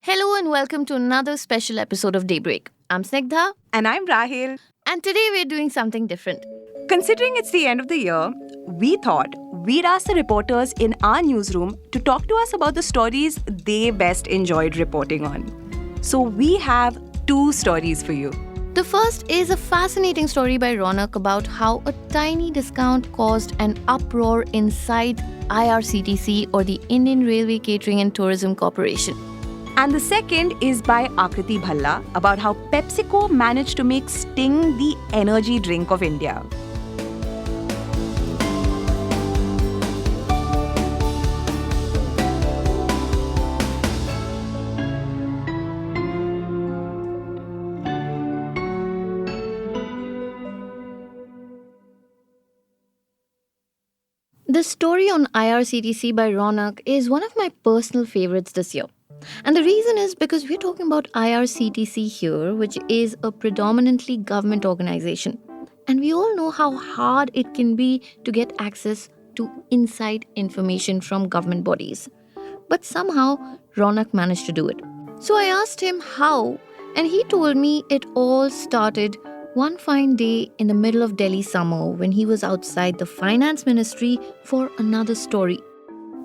Hello and welcome to another special episode of Daybreak. I'm Snigdha, And I'm Rahil. and today we're doing something different. Considering it's the end of the year, we thought we'd ask the reporters in our newsroom to talk to us about the stories they best enjoyed reporting on. So we have two stories for you. The first is a fascinating story by Rounak about how a tiny discount caused an uproar inside IRCTC, or the Indian Railway Catering and Tourism Corporation. And the second is by Aakriti Bhalla about how PepsiCo managed to make Sting the energy drink of India. The story on IRCTC by Rounak is one of my personal favorites this year. And the reason is because we're talking about IRCTC here, which is a predominantly government organization. And we all know how hard it can be to get access to inside information from government bodies. But somehow, Ronak managed to do it. So I asked him how, and he told me it all started one fine day in the middle of Delhi summer when he was outside the finance ministry for another story.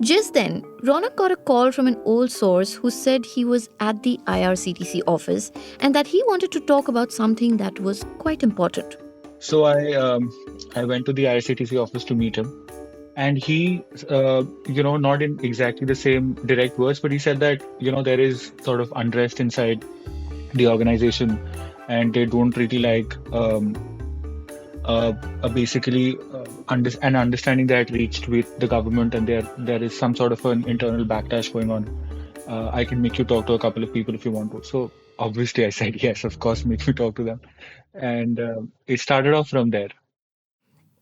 Just then, Ronak got a call from an old source who said he was at the IRCTC office and that he wanted to talk about something that was quite important. So I went to the IRCTC office to meet him, and he not in exactly the same direct words, but he said that there is sort of unrest inside the organization, and they don't really like basically an understanding that reached with the government, and there is some sort of an internal backlash going on. I can make you talk to a couple of people if you want to. So obviously I said yes, of course, make me talk to them, and it started off from there.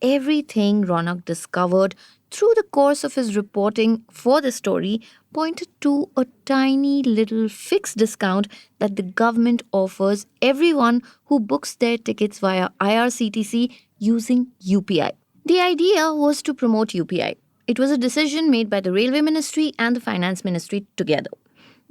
Everything Ronak discovered through the course of his reporting for the story pointed to a tiny little fixed discount that the government offers everyone who books their tickets via IRCTC using UPI. The idea was to promote UPI. It was a decision made by the Railway Ministry and the Finance Ministry together.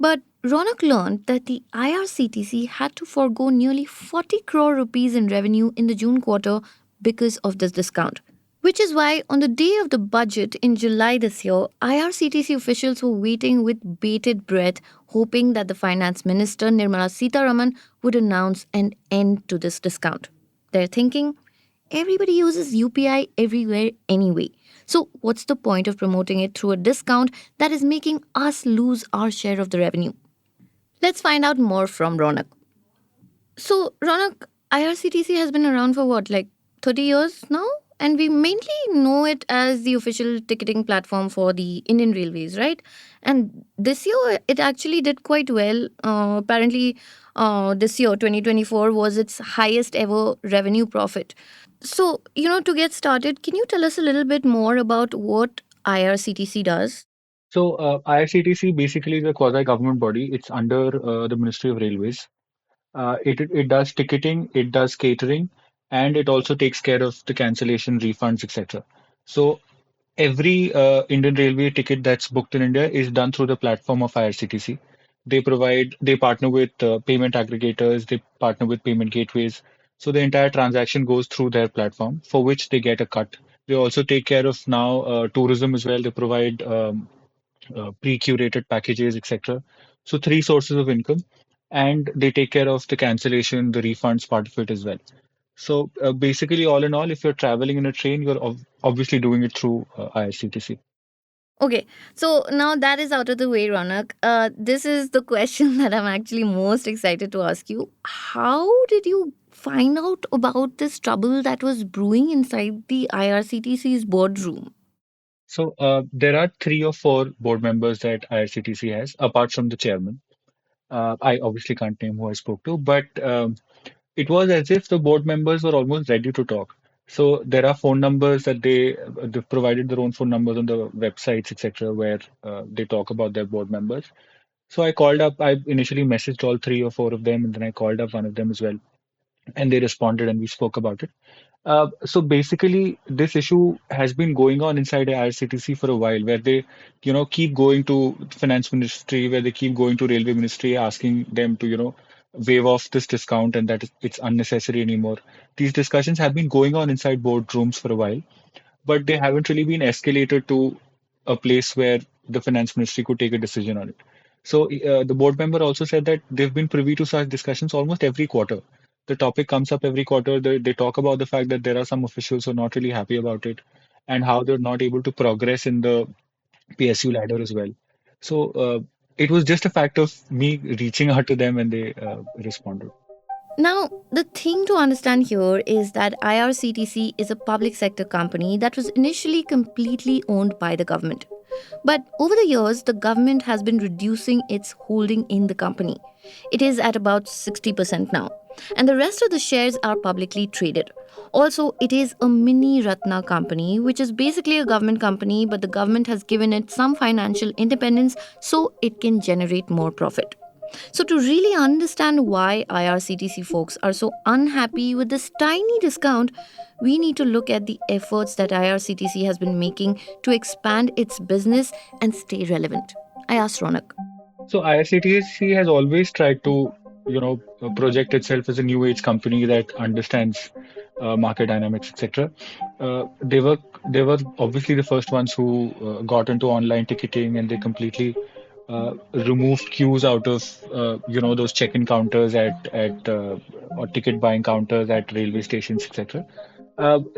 But Ronak learned that the IRCTC had to forego nearly 40 crore rupees in revenue in the June quarter because of this discount. Which is why, on the day of the budget in July this year, IRCTC officials were waiting with bated breath, hoping that the Finance Minister Nirmala Sitharaman would announce an end to this discount. They're thinking, everybody uses UPI everywhere anyway. So, what's the point of promoting it through a discount that is making us lose our share of the revenue? Let's find out more from Ronak. So, Ronak, IRCTC has been around for what, like 30 years now? And we mainly know it as the official ticketing platform for the Indian Railways, right? And this year, it actually did quite well. Apparently, this year, 2024, was its highest ever revenue profit. So, to get started, can you tell us a little bit more about what IRCTC does? So IRCTC basically is a quasi-government body. It's under the Ministry of Railways. It does ticketing, it does catering, and it also takes care of the cancellation, refunds, etc. So every Indian Railway ticket that's booked in India is done through the platform of IRCTC. They partner with payment aggregators, they partner with payment gateways. So the entire transaction goes through their platform, for which they get a cut. They also take care of now tourism as well. They provide pre-curated packages, etc. So three sources of income, and they take care of the cancellation, the refunds part of it as well. So basically, all in all, if you're traveling in a train, you're obviously doing it through IRCTC. Okay, so now that is out of the way, Ronak. This is the question that I'm actually most excited to ask you. How did you find out about this trouble that was brewing inside the IRCTC's boardroom? So there are three or four board members that IRCTC has, apart from the chairman. I obviously can't name who I spoke to, but it was as if the board members were almost ready to talk. So there are phone numbers that they've provided their own phone numbers on the websites, etc., where they talk about their board members. So I called up. I initially messaged all three or four of them, and then I called up one of them as well, and they responded, and we spoke about it. So basically, this issue has been going on inside the IRCTC for a while, where they, keep going to finance ministry, where they keep going to railway ministry, asking them to, waive off this discount and that it's unnecessary anymore. These discussions have been going on inside boardrooms for a while, but they haven't really been escalated to a place where the finance ministry could take a decision on it. So the board member also said that they've been privy to such discussions almost every quarter. The topic comes up every quarter. They talk about the fact that there are some officials who are not really happy about it and how they're not able to progress in the PSU ladder as well. So it was just a fact of me reaching out to them and they responded. Now, the thing to understand here is that IRCTC is a public sector company that was initially completely owned by the government. But over the years, the government has been reducing its holding in the company. It is at about 60% now, and the rest of the shares are publicly traded. Also, it is a mini Ratna company, which is basically a government company, but the government has given it some financial independence so it can generate more profit. So, to really understand why IRCTC folks are so unhappy with this tiny discount, we need to look at the efforts that IRCTC has been making to expand its business and stay relevant. I asked Ronak. So IRCTC has always tried to, project itself as a new age company that understands market dynamics, etc. They were obviously the first ones who got into online ticketing, and they completely removed queues out of those check-in counters at or ticket buying counters at railway stations, etc.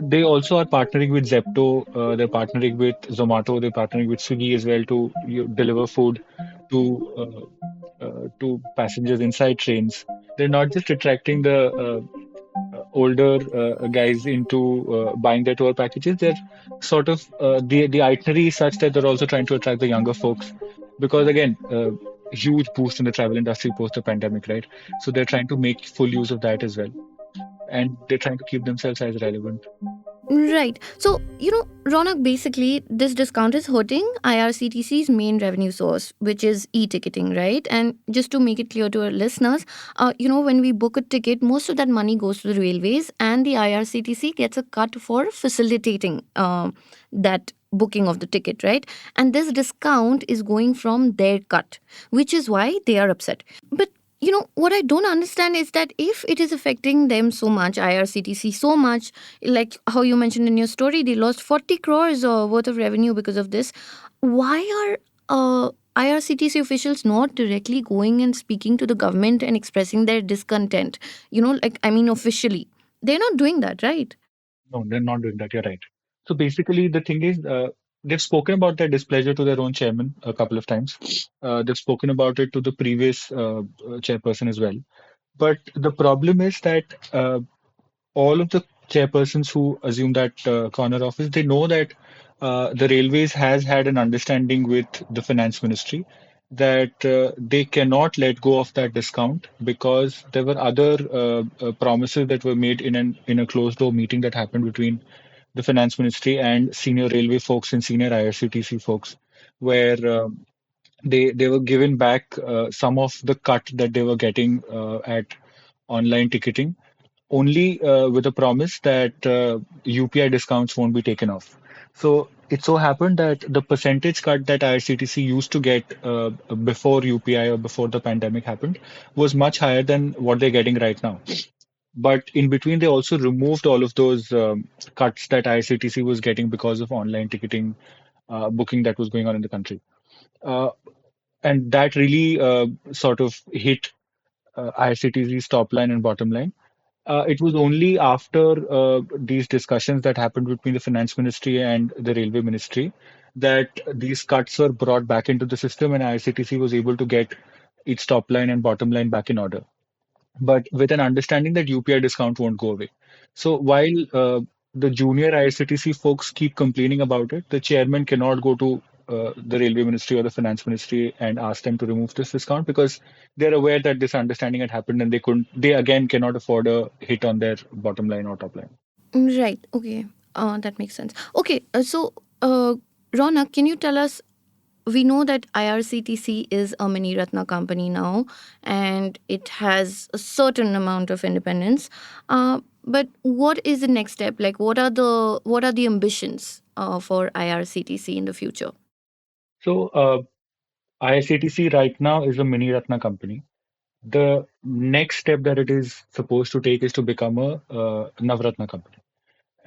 They also are partnering with Zepto. They're partnering with Zomato. They're partnering with Swiggy as well to deliver food to passengers inside trains. They're not just attracting the older guys into buying their tour packages. They're sort of the itinerary is such that they're also trying to attract the younger folks because again, huge boost in the travel industry post the pandemic, right? So they're trying to make full use of that as well, and they're trying to keep themselves as relevant. Right. So, Ronak, basically, this discount is hurting IRCTC's main revenue source, which is e ticketing, right? And just to make it clear to our listeners, when we book a ticket, most of that money goes to the railways, and the IRCTC gets a cut for facilitating that booking of the ticket, right? And this discount is going from their cut, which is why they are upset. But what I don't understand is that if it is affecting them so much, IRCTC so much, like how you mentioned in your story, they lost 40 crores worth of revenue because of this. Why are IRCTC officials not directly going and speaking to the government and expressing their discontent? Officially. They're not doing that, right? No, they're not doing that. You're right. So basically, the thing is, they've spoken about their displeasure to their own chairman a couple of times. They've spoken about it to the previous chairperson as well. But the problem is that all of the chairpersons who assume that corner office, they know that the railways has had an understanding with the finance ministry that they cannot let go of that discount because there were other promises that were made in a closed door meeting that happened between the finance ministry and senior railway folks and senior IRCTC folks, where they were given back some of the cut that they were getting at online ticketing only with a promise that UPI discounts won't be taken off. So it so happened that the percentage cut that IRCTC used to get before UPI or before the pandemic happened was much higher than what they're getting right now. But in between, they also removed all of those cuts that IRCTC was getting because of online ticketing booking that was going on in the country. Uh, and that really sort of hit IRCTC's top line and bottom line. It was only after these discussions that happened between the finance ministry and the railway ministry that these cuts were brought back into the system and IRCTC was able to get its top line and bottom line back in order, but with an understanding that UPI discount won't go away. So while the junior IRCTC folks keep complaining about it, the chairman cannot go to the railway ministry or the finance ministry and ask them to remove this discount because they're aware that this understanding had happened and they again cannot afford a hit on their bottom line or top line. Right. Okay. That makes sense. Okay. So, Ronak, can you tell us we know that IRCTC is a mini Ratna company now, and it has a certain amount of independence. But what is the next step? Like, what are the ambitions for IRCTC in the future? So, IRCTC right now is a mini Ratna company. The next step that it is supposed to take is to become a Navratna company.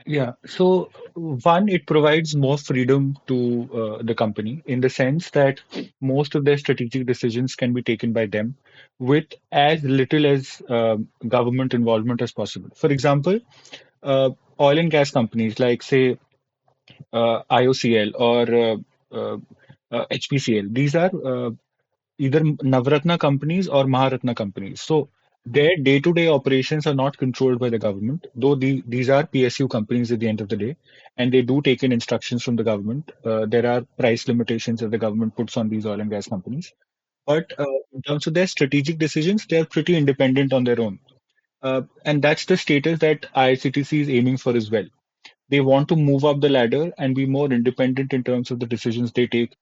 Yeah. So, one, it provides more freedom to the company in the sense that most of their strategic decisions can be taken by them with as little as government involvement as possible. For example, oil and gas companies like, say, IOCL or uh, HPCL, these are either Navratna companies or Maharatna companies. So their day-to-day operations are not controlled by the government, though these are PSU companies at the end of the day, and they do take in instructions from the government. There are price limitations that the government puts on these oil and gas companies. But in terms of their strategic decisions, they are pretty independent on their own. And that's the status that IRCTC is aiming for as well. They want to move up the ladder and be more independent in terms of the decisions they take,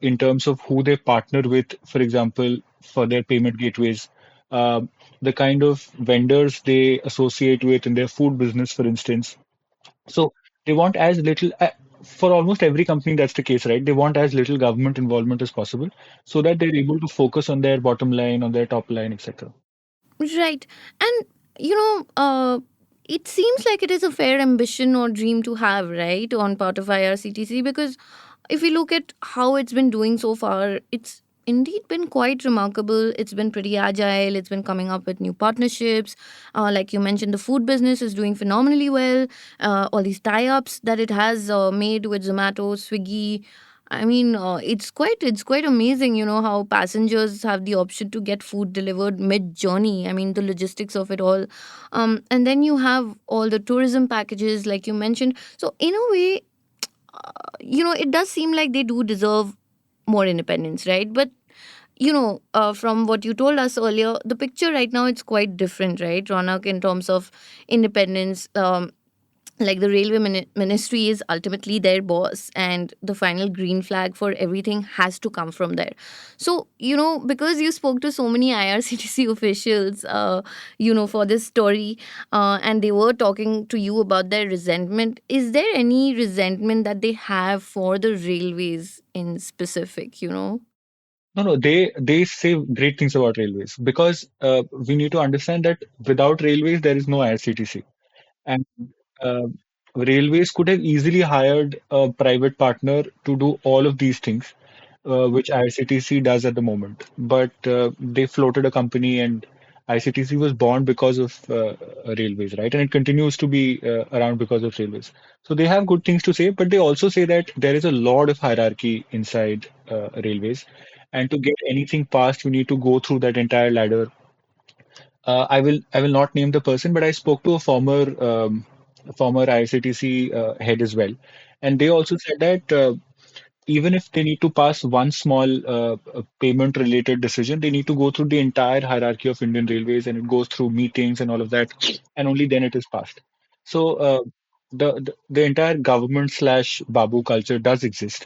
in terms of who they partner with, for example, for their payment gateways, uh, the kind of vendors they associate with in their food business, for instance. So they want as little, for almost every company, that's the case, right? They want as little government involvement as possible so that they're able to focus on their bottom line, on their top line, etc. Right. And, it seems like it is a fair ambition or dream to have, right, on part of IRCTC, because if we look at how it's been doing so far, it's indeed been quite remarkable. It's been pretty agile. It's been coming up with new partnerships. Like you mentioned, the food business is doing phenomenally well. All these tie ups that it has made with Zomato, Swiggy. I mean, it's quite amazing, how passengers have the option to get food delivered mid journey. I mean, the logistics of it all, and then you have all the tourism packages, like you mentioned. So in a way, it does seem like they do deserve more independence, right? But from what you told us earlier, the picture right now it's quite different, right, Ronak, in terms of independence. Like the railway ministry is ultimately their boss, and the final green flag for everything has to come from there. So because you spoke to so many IRCTC officials for this story, and they were talking to you about their resentment, is there any resentment that they have for the railways in specific? No, no, they say great things about railways because we need to understand that without railways there is no IRCTC. And uh, railways could have easily hired a private partner to do all of these things, which IRCTC does at the moment. But they floated a company, and IRCTC was born because of railways, right? And it continues to be around because of railways. So they have good things to say, but they also say that there is a lot of hierarchy inside railways. And to get anything passed, you need to go through that entire ladder. I will not name the person, but I spoke to a former ICTC head as well, and they also said that even if they need to pass one small payment related decision, they need to go through the entire hierarchy of Indian Railways, and it goes through meetings and all of that, and only then it is passed. So the entire government slash Babu culture does exist.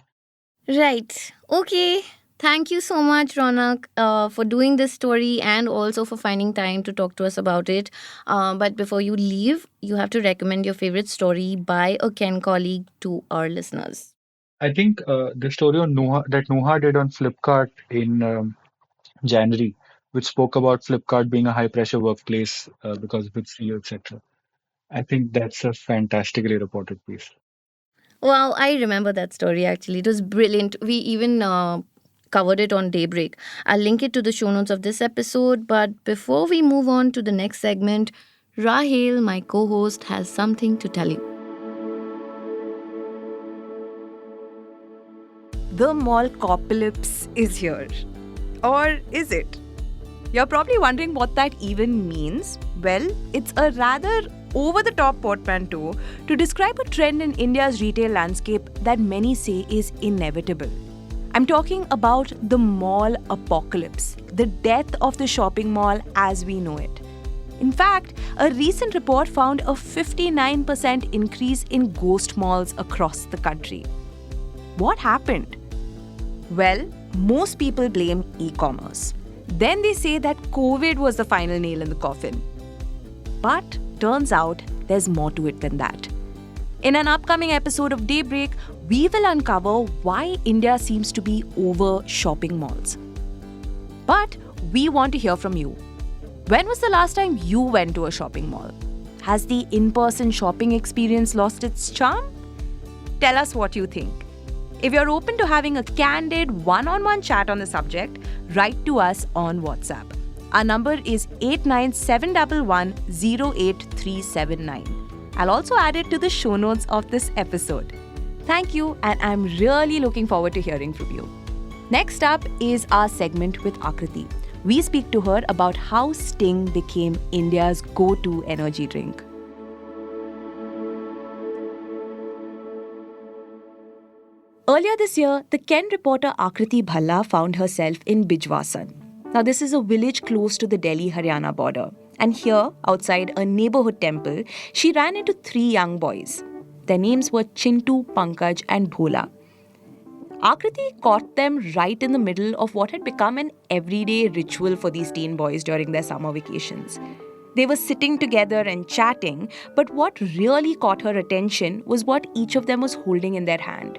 Right. Okay. Thank you so much, Ronak, for doing this story and also for finding time to talk to us about it. But before you leave, you have to recommend your favorite story by a Ken colleague to our listeners. I think the story on Noha did on Flipkart in January, which spoke about Flipkart being a high pressure workplace because of its CEO, etc. I think that's a fantastically reported piece. Well, I remember that story actually. It was brilliant. We even covered it on Daybreak. I'll link it to the show notes of this episode. But before we move on to the next segment, Rahel, my co host, has something to tell you. The mallcopalypse is here. Or is it? You're probably wondering what that even means. Well, it's a rather over the top portmanteau to describe a trend in India's retail landscape that many say is inevitable. I'm talking about the mall apocalypse, the death of the shopping mall as we know it. In fact, a recent report found a 59% increase in ghost malls across the country. What happened? Well, most people blame e-commerce. Then they say that COVID was the final nail in the coffin. But turns out there's more to it than that. In an upcoming episode of Daybreak, we will uncover why India seems to be over shopping malls. But we want to hear from you. When was the last time you went to a shopping mall? Has the in-person shopping experience lost its charm? Tell us what you think. If you're open to having a candid one-on-one chat on the subject, write to us on WhatsApp. Our number is 89711-08379. I'll also add it to the show notes of this episode. Thank you, and I'm really looking forward to hearing from you. Next up is our segment with Aakriti. We speak to her about how Sting became India's go-to energy drink. Earlier this year, the Ken reporter Aakriti Bhalla found herself in Bijwasan. Now, this is a village close to the Delhi-Haryana border. And here, outside a neighborhood temple, she ran into 3 young boys. Their names were Chintu, Pankaj and Bhola. Aakriti caught them right in the middle of what had become an everyday ritual for these teen boys during their summer vacations. They were sitting together and chatting, but what really caught her attention was what each of them was holding in their hand.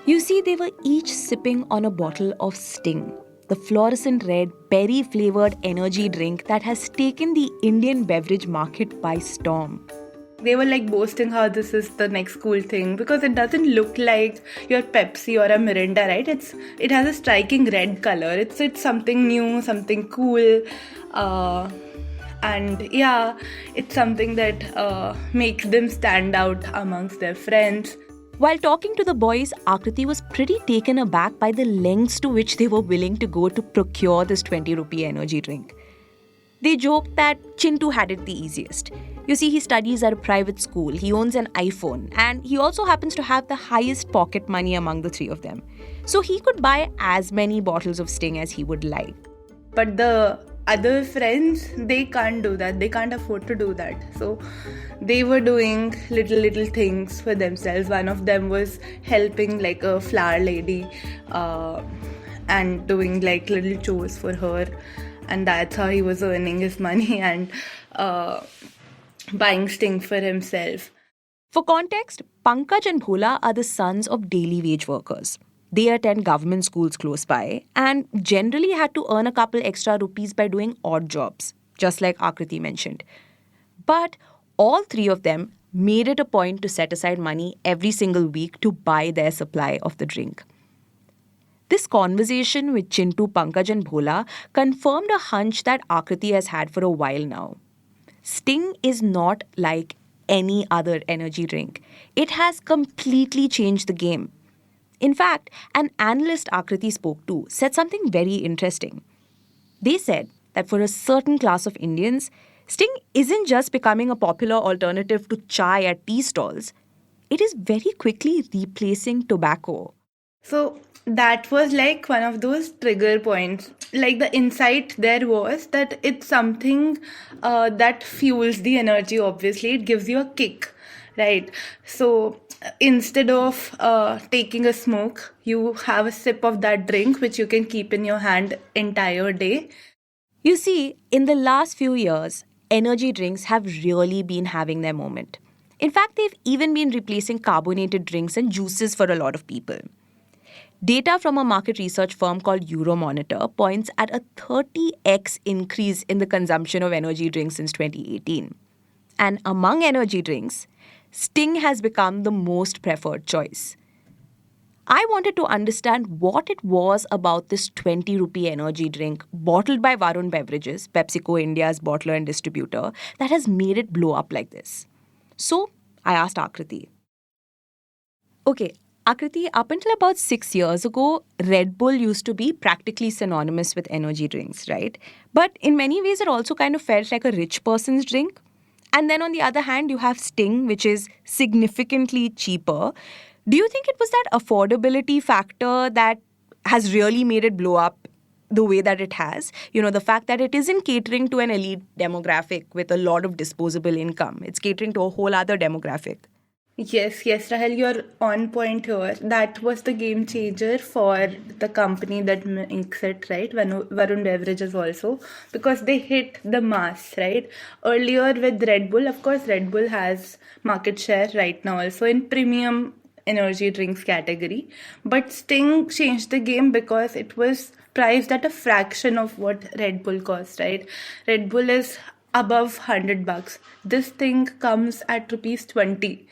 You see, they were each sipping on a bottle of Sting, the fluorescent red, berry-flavored energy drink that has taken the Indian beverage market by storm. They were like boasting how this is the next cool thing because it doesn't look like your Pepsi or a Mirinda, right? It has a striking red color. It's something new, something cool, and yeah, it's something that makes them stand out amongst their friends. While talking to the boys, Aakriti was pretty taken aback by the lengths to which they were willing to go to procure this 20 rupee energy drink. They joked that Chintu had it the easiest. You see, he studies at a private school, he owns an iPhone, and he also happens to have the highest pocket money among the 3 of them. So he could buy as many bottles of Sting as he would like. But the other friends, they can't do that. They can't afford to do that. So they were doing little things for themselves. One of them was helping like a flower lady and doing like little chores for her. And that's how he was earning his money and buying Sting for himself. For context, Pankaj and Bhola are the sons of daily wage workers. They attend government schools close by and generally had to earn a couple extra rupees by doing odd jobs, just like Aakriti mentioned. But all 3 of them made it a point to set aside money every single week to buy their supply of the drink. This conversation with Chintu, Pankaj and Bhola confirmed a hunch that Aakriti has had for a while now. Sting is not like any other energy drink. It has completely changed the game. In fact, an analyst Aakriti spoke to said something very interesting. They said that for a certain class of Indians, Sting isn't just becoming a popular alternative to chai at tea stalls. It is very quickly replacing tobacco. So that was like one of those trigger points. Like the insight there was that it's something that fuels the energy, obviously. It gives you a kick, right? So instead of taking a smoke, you have a sip of that drink, which you can keep in your hand entire day. You see, in the last few years, energy drinks have really been having their moment. In fact, they've even been replacing carbonated drinks and juices for a lot of people. Data from a market research firm called Euromonitor points at a 30x increase in the consumption of energy drinks since 2018. And among energy drinks, Sting has become the most preferred choice. I wanted to understand what it was about this 20 rupee energy drink bottled by Varun Beverages, PepsiCo India's bottler and distributor, that has made it blow up like this. So I asked Aakriti. Okay, Aakriti, up until about 6 years ago, Red Bull used to be practically synonymous with energy drinks, right? But in many ways, it also kind of felt like a rich person's drink. And then on the other hand, you have Sting, which is significantly cheaper. Do you think it was that affordability factor that has really made it blow up the way that it has? You know, the fact that it isn't catering to an elite demographic with a lot of disposable income. It's catering to a whole other demographic. Yes, Rahel, you're on point here. That was the game changer for the company that makes it, right? Varun Beverages also, because they hit the mass, right? Earlier with Red Bull, of course, Red Bull has market share right now also in premium energy drinks category. But Sting changed the game because it was priced at a fraction of what Red Bull cost, right? Red Bull is above $100. This thing comes at rupees 20,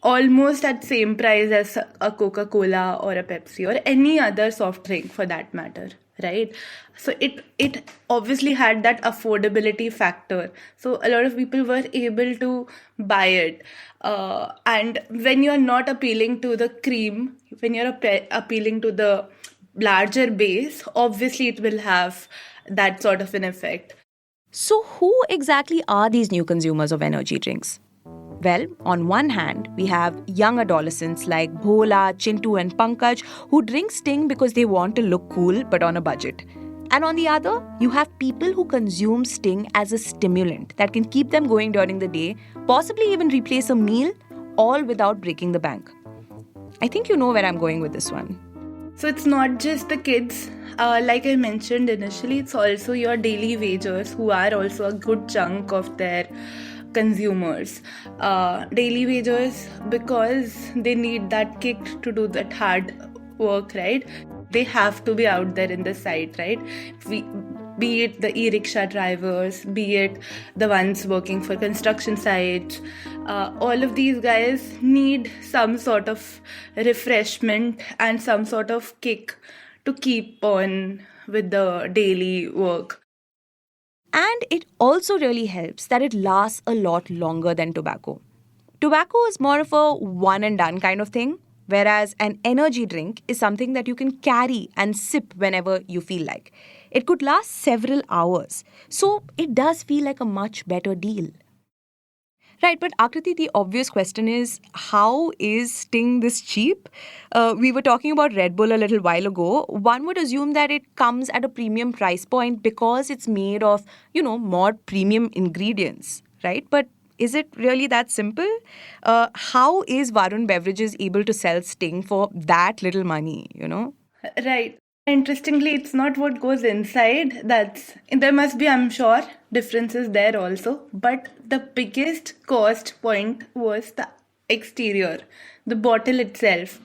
almost at same price as a Coca-Cola or a Pepsi or any other soft drink for that matter, right? So it obviously had that affordability factor. So a lot of people were able to buy it. And when you're not appealing to the cream, when you're appealing to the larger base, obviously it will have that sort of an effect. So, who exactly are these new consumers of energy drinks? Well, on one hand, we have young adolescents like Bhola, Chintu, and Pankaj who drink Sting because they want to look cool but on a budget. And on the other, you have people who consume Sting as a stimulant that can keep them going during the day, possibly even replace a meal, all without breaking the bank. I think you know where I'm going with this one. So it's not just the kids. Like I mentioned initially, it's also your daily wagers who are also a good chunk of their consumers. Daily wagers, because they need that kick to do that hard work, right? They have to be out there in the site, right? Be it the e-rickshaw drivers, be it the ones working for construction sites, all of these guys need some sort of refreshment and some sort of kick to keep on with the daily work. And it also really helps that it lasts a lot longer than tobacco. Tobacco is more of a one and done kind of thing, whereas an energy drink is something that you can carry and sip whenever you feel like. It could last several hours, so it does feel like a much better deal. Right, but Akriti, the obvious question is, how is Sting this cheap? We were talking about Red Bull a little while ago. One would assume that it comes at a premium price point because it's made of, more premium ingredients, right? But is it really that simple? How is Varun Beverages able to sell Sting for that little money? Right. Interestingly, it's not what goes inside. There must be, I'm sure, differences there also. But the biggest cost point was the exterior, the bottle itself.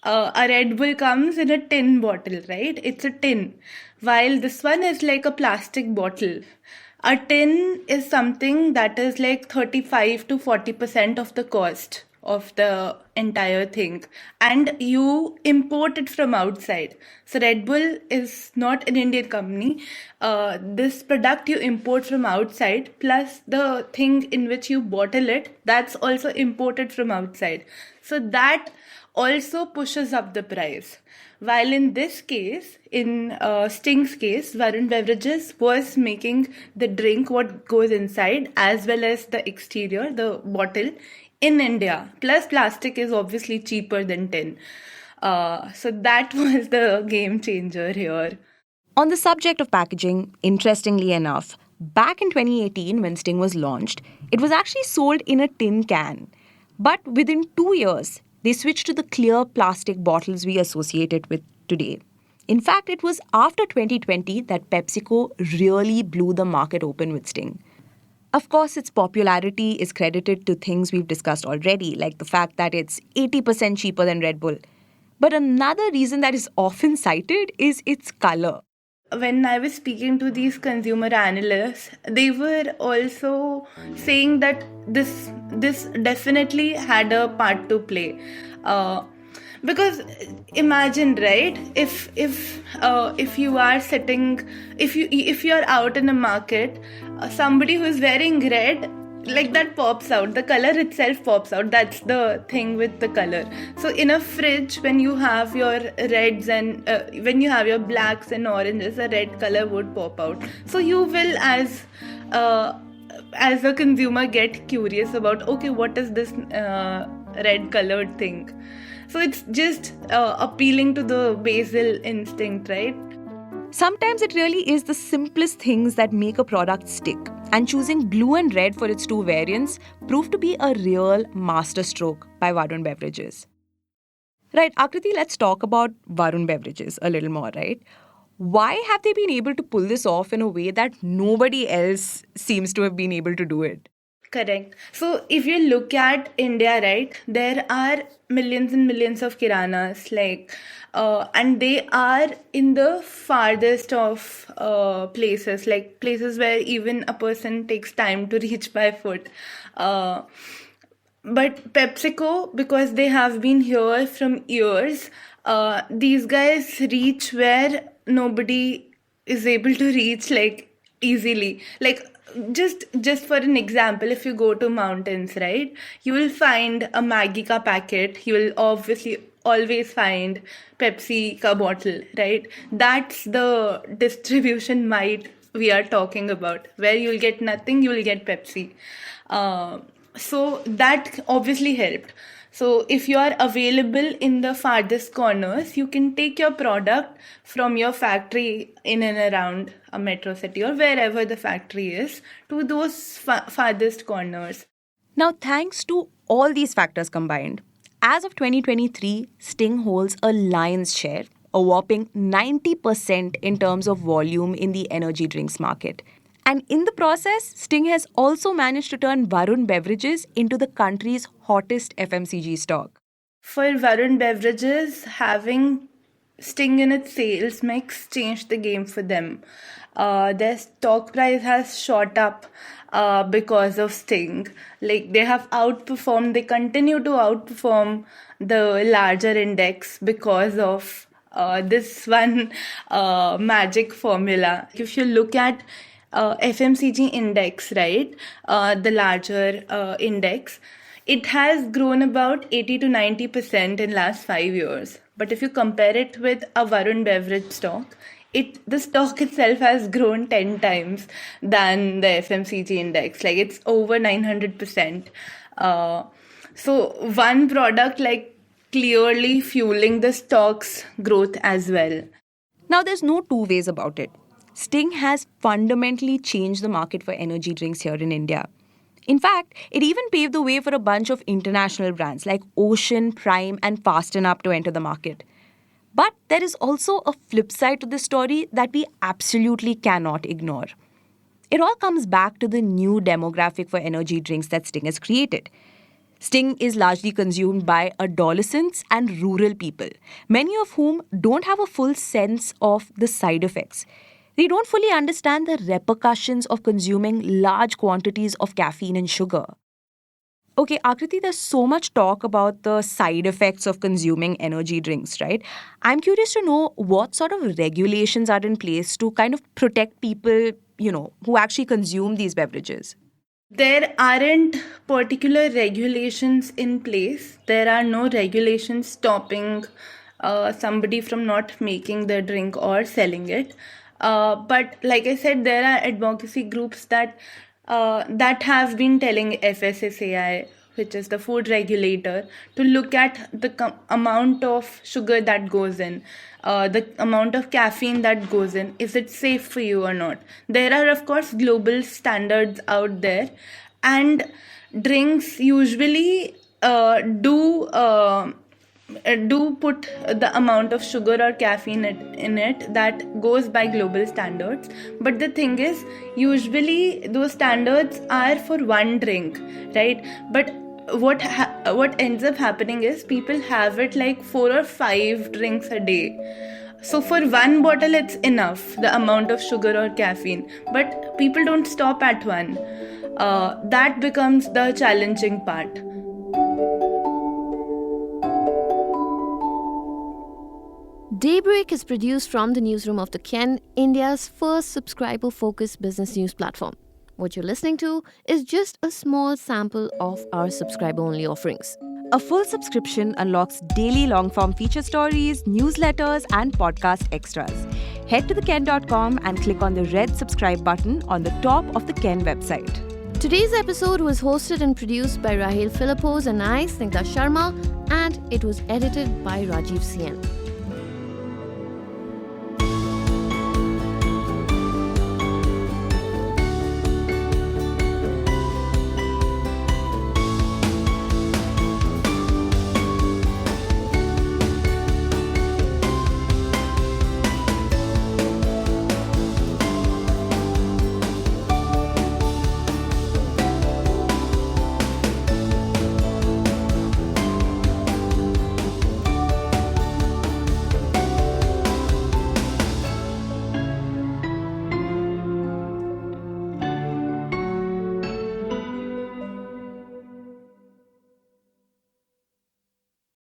A Red Bull comes in a tin bottle, right? It's a tin. While this one is like a plastic bottle. A tin is something that is like 35 to 40% of the cost of the entire thing, and you import it from outside. So Red Bull is not an Indian company. This product you import from outside, plus the thing in which you bottle it, that's also imported from outside. So that also pushes up the price. While in this case, in Sting's case, Varun Beverages was making the drink, what goes inside, as well as the exterior, the bottle, in India. Plus, plastic is obviously cheaper than tin. So that was the game changer here. On the subject of packaging, interestingly enough, back in 2018 when Sting was launched, it was actually sold in a tin can. But within 2 years, they switched to the clear plastic bottles we associate it with today. In fact, it was after 2020 that PepsiCo really blew the market open with Sting. Of course, its popularity is credited to things we've discussed already, like the fact that it's 80% cheaper than Red Bull. But another reason that is often cited is its color. When I was speaking to these consumer analysts, they were also saying that this definitely had a part to play. Because imagine, right, if you are sitting, if you're out in a market, somebody who's wearing red, like that pops out, the color itself pops out. That's the thing with the color. So in a fridge, when you have your reds and when you have your blacks and oranges, a red color would pop out. So you will, as a consumer, get curious about, okay, what is this red colored thing? So it's just appealing to the basal instinct, right? Sometimes it really is the simplest things that make a product stick. And choosing blue and red for its two variants proved to be a real masterstroke by Varun Beverages. Right, Akriti, let's talk about Varun Beverages a little more, right? Why have they been able to pull this off in a way that nobody else seems to have been able to do it? Correct. So if you look at India, right, there are millions and millions of kiranas, and they are in the farthest of places, like places where even a person takes time to reach by foot. But PepsiCo, because they have been here from years, these guys reach where nobody is able to reach, like, easily. Like, just for an example, if you go to mountains, right, you will find a Maggi ka packet. You will obviously always find Pepsi ka bottle, right? That's the distribution might we are talking about, where you'll get nothing, you will get Pepsi. So that obviously helped. So if you are available in the farthest corners, you can take your product from your factory in and around a metro city or wherever the factory is to those farthest corners. Now, thanks to all these factors combined, as of 2023, Sting holds a lion's share, a whopping 90% in terms of volume in the energy drinks market. And in the process, Sting has also managed to turn Varun Beverages into the country's hottest FMCG stock. For Varun Beverages, having Sting in its sales mix changed the game for them. Their stock price has shot up because of Sting. Like, they continue to outperform the larger index because of this one magic formula. If you look at FMCG index, right, the larger index, it has grown about 80 to 90% in last 5 years. But if you compare it with a Varun beverage stock, the stock itself has grown 10 times than the FMCG index. Like, it's over 900%. So one product, like, clearly fueling the stock's growth as well. Now, there's no two ways about it. Sting has fundamentally changed the market for energy drinks here in India. In fact, it even paved the way for a bunch of international brands like Ocean, Prime, and Fast and Up to enter the market. But there is also a flip side to this story that we absolutely cannot ignore. It all comes back to the new demographic for energy drinks that Sting has created. Sting is largely consumed by adolescents and rural people, many of whom don't have a full sense of the side effects. They don't fully understand the repercussions of consuming large quantities of caffeine and sugar. Okay, Aakriti, there's so much talk about the side effects of consuming energy drinks, right? I'm curious to know what sort of regulations are in place to kind of protect people, who actually consume these beverages. There aren't particular regulations in place. There are no regulations stopping somebody from not making the drink or selling it. But like I said, there are advocacy groups that have been telling FSSAI, which is the food regulator, to look at the amount of sugar that goes in, the amount of caffeine that goes in. Is it safe for you or not? There are, of course, global standards out there, and drinks usually do put the amount of sugar or caffeine in it that goes by global standards. But the thing is, usually those standards are for one drink, right? But what ends up happening is people have it like 4 or 5 drinks a day. So for one bottle, it's enough, the amount of sugar or caffeine. But people don't stop at one. That becomes the challenging part. Daybreak is produced from the newsroom of the Ken, India's first subscriber-focused business news platform. What you're listening to is just a small sample of our subscriber-only offerings. A full subscription unlocks daily long-form feature stories, newsletters, and podcast extras. Head to theken.com and click on the red subscribe button on the top of the Ken website. Today's episode was hosted and produced by Rahel Philippos and I, Snigdha Sharma, and it was edited by Rajiv Sien.